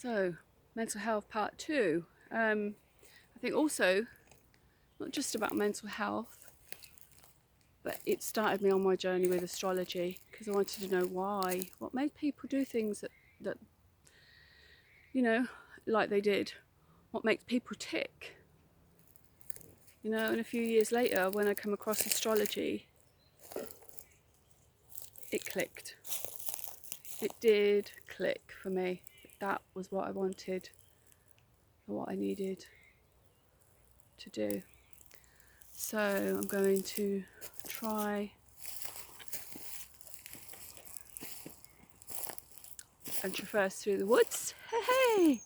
So, mental health part 2. I think also, not just about mental health, but it started me on my journey with astrology because I wanted to know why. What made people do things that like they did? What makes people tick? And a few years later, when I come across astrology, it clicked. It did click for me. That was what I wanted and what I needed to do. So I'm going to try and traverse through the woods. Hey!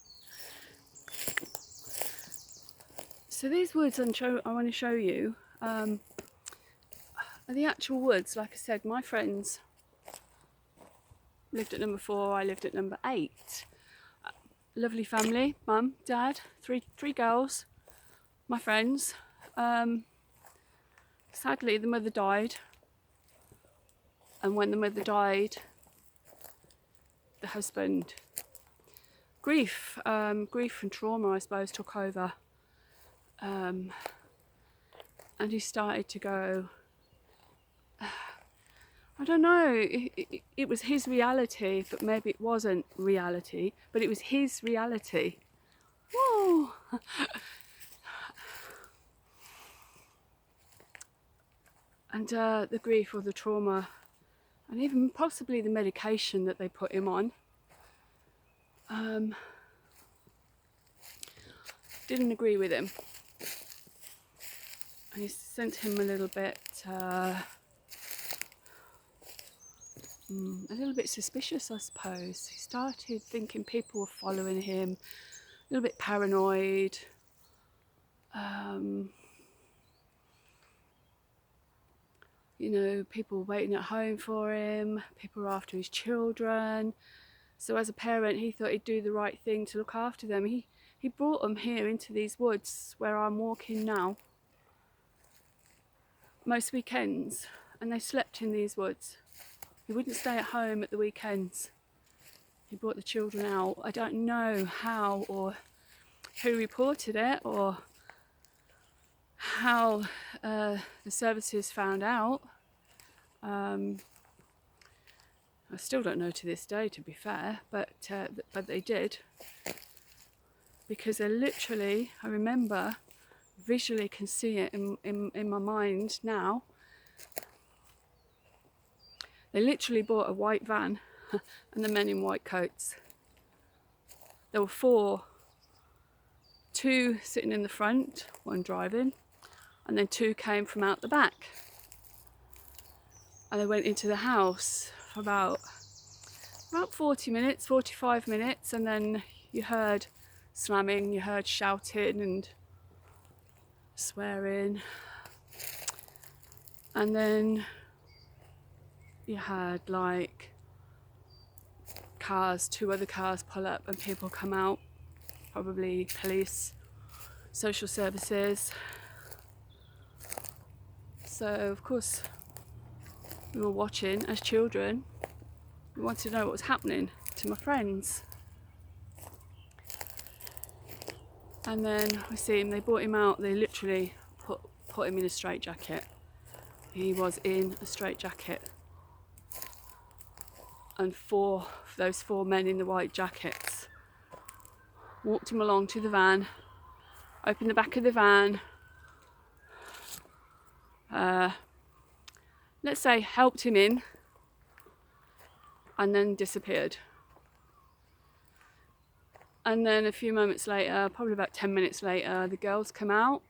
So these woods I want to show you are the actual woods. Like I said, my friends lived at number 4, I lived at number 8. Lovely family, mum, dad, three girls, my friends. Sadly, the mother died, and when the mother died, the husband, grief and trauma, I suppose, took over, and he started to go. I don't know, it was his reality, but maybe it wasn't reality, but it was his reality. Whoa! And the grief or the trauma, and even possibly the medication that they put him on, didn't agree with him. And he sent him a little bit suspicious, I suppose. He started thinking people were following him, a little bit paranoid. People were waiting at home for him, people were after his children. So as a parent, he thought he'd do the right thing to look after them. He brought them here into these woods where I'm walking now, most weekends, and they slept in these woods. He wouldn't stay at home at the weekends. He brought the children out. I don't know how or who reported it or how the services found out. I still don't know to this day, to be fair, but they did, because they literally, I remember, visually can see it in my mind now. They literally bought a white van and the men in white coats. There were 4, 2 sitting in the front, 1 driving, and then 2 came from out the back. And they went into the house for about 40 minutes, 45 minutes, and then you heard slamming, you heard shouting and swearing, and then you had like cars, 2 other cars pull up and people come out, probably police, social services. So of course we were watching as children. We wanted to know what was happening to my friends. And then I see him, they brought him out, they literally put him in a straitjacket. He was in a straitjacket. And those 4 men in the white jackets walked him along to the van, opened the back of the van, let's say helped him in, and then disappeared. And then a few moments later, probably about 10 minutes later, the girls come out,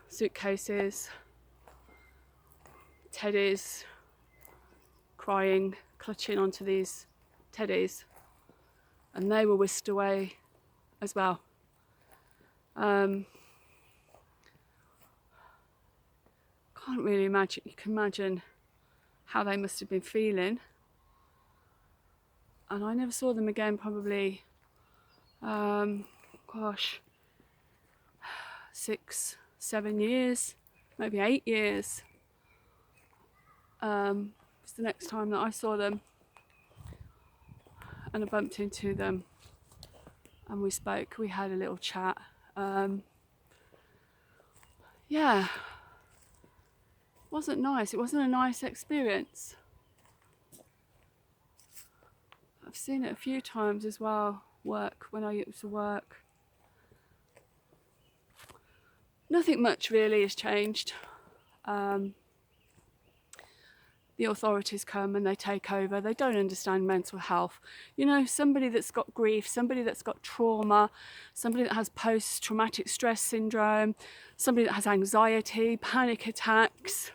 suitcases, teddies, crying, clutching onto these teddies, and they were whisked away as well. Can't really imagine. You can imagine how they must have been feeling. And I never saw them again, probably 6, 7 years, maybe 8 years. It's the next time that I saw them, and I bumped into them and we spoke, we had a little chat. Yeah, wasn't nice. It wasn't a nice experience. I've seen it a few times as well, when I used to work. Nothing much really has changed. The authorities come and they take over. They don't understand mental health. You know, somebody that's got grief, somebody that's got trauma, somebody that has post-traumatic stress syndrome, somebody that has anxiety, panic attacks,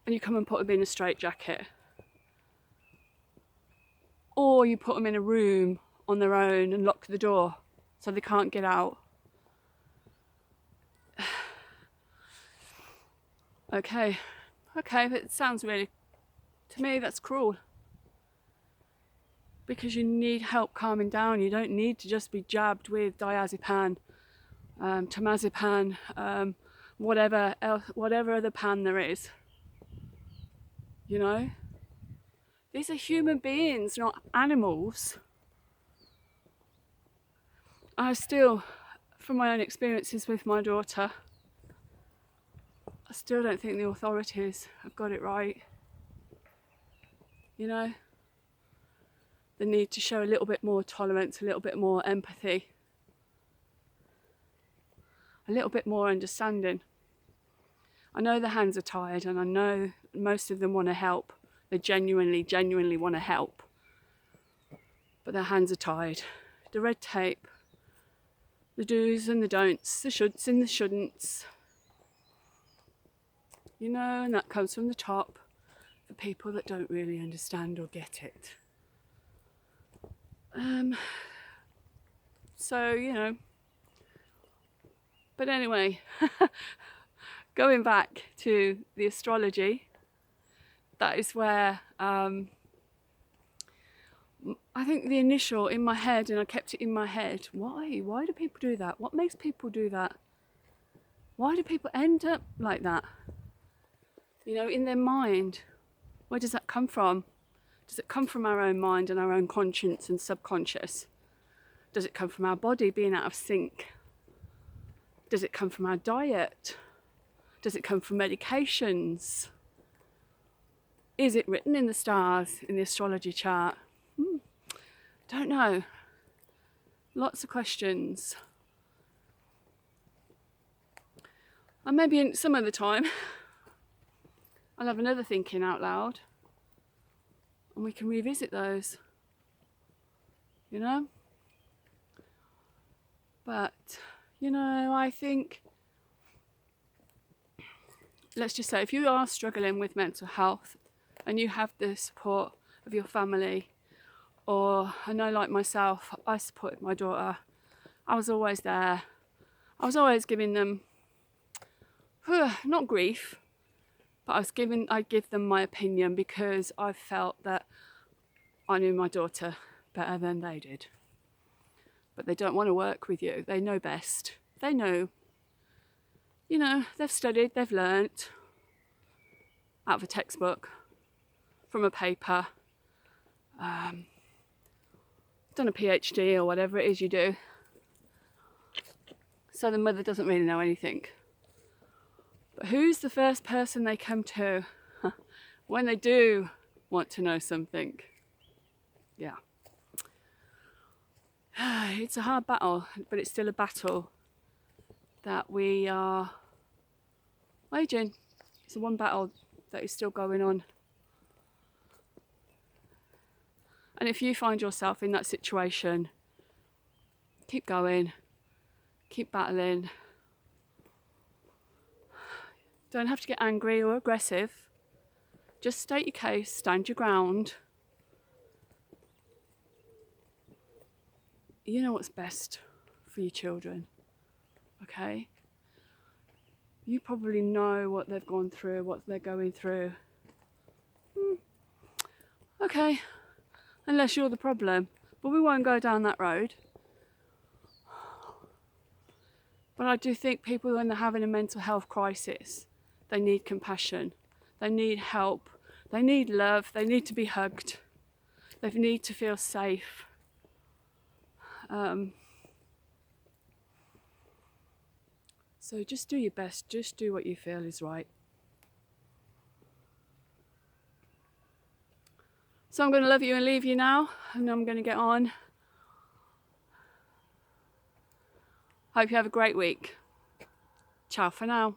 and you come and put them in a straitjacket. Or you put them in a room on their own and lock the door so they can't get out. Okay, but it sounds really, to me that's cruel. Because you need help calming down. You don't need to just be jabbed with diazepam, temazepam, whatever other pan there is. You know? These are human beings, not animals. I still, from my own experiences with my daughter, I still don't think the authorities have got it right. You know? They need to show a little bit more tolerance, a little bit more empathy, a little bit more understanding. I know the hands are tired, and I know most of them want to help. They genuinely want to help. But their hands are tied. The red tape, the do's and the don'ts, the shoulds and the shouldn'ts. You know, and that comes from the top for people that don't really understand or get it. So, you know. But anyway, going back to the astrology, that is where I think the initial in my head, and I kept it in my head, why do people do that? What makes people do that? Why do people end up like that? You know, in their mind. Where does that come from? Does it come from our own mind and our own conscience and subconscious? Does it come from our body being out of sync? Does it come from our diet? Does it come from medications? Is it written in the stars, in the astrology chart? Don't know. Lots of questions. And maybe some other time I'll have another thinking out loud and we can revisit those, you know? But, you know, I think, let's just say, if you are struggling with mental health and you have the support of your family, or I know like myself, I supported my daughter. I was always there. I was always giving them, not grief, but I'd give them my opinion because I felt that I knew my daughter better than they did. But they don't want to work with you. They know best. They know, you know, they've studied, they've learnt out of a textbook, from a paper, done a PhD or whatever it is you do. So the mother doesn't really know anything. But who's the first person they come to when they do want to know something? Yeah. It's a hard battle, but it's still a battle that we are waging. It's the one battle that is still going on. And if you find yourself in that situation, keep going, keep battling. Don't have to get angry or aggressive. Just state your case, stand your ground. You know what's best for your children, okay? You probably know what they've gone through, what they're going through. Okay, unless you're the problem. But we won't go down that road. But I do think people, when they're having a mental health crisis, they need compassion, they need help, they need love, they need to be hugged, they need to feel safe. So just do your best, just do what you feel is right. So I'm going to love you and leave you now, and I'm going to get on. Hope you have a great week. Ciao for now.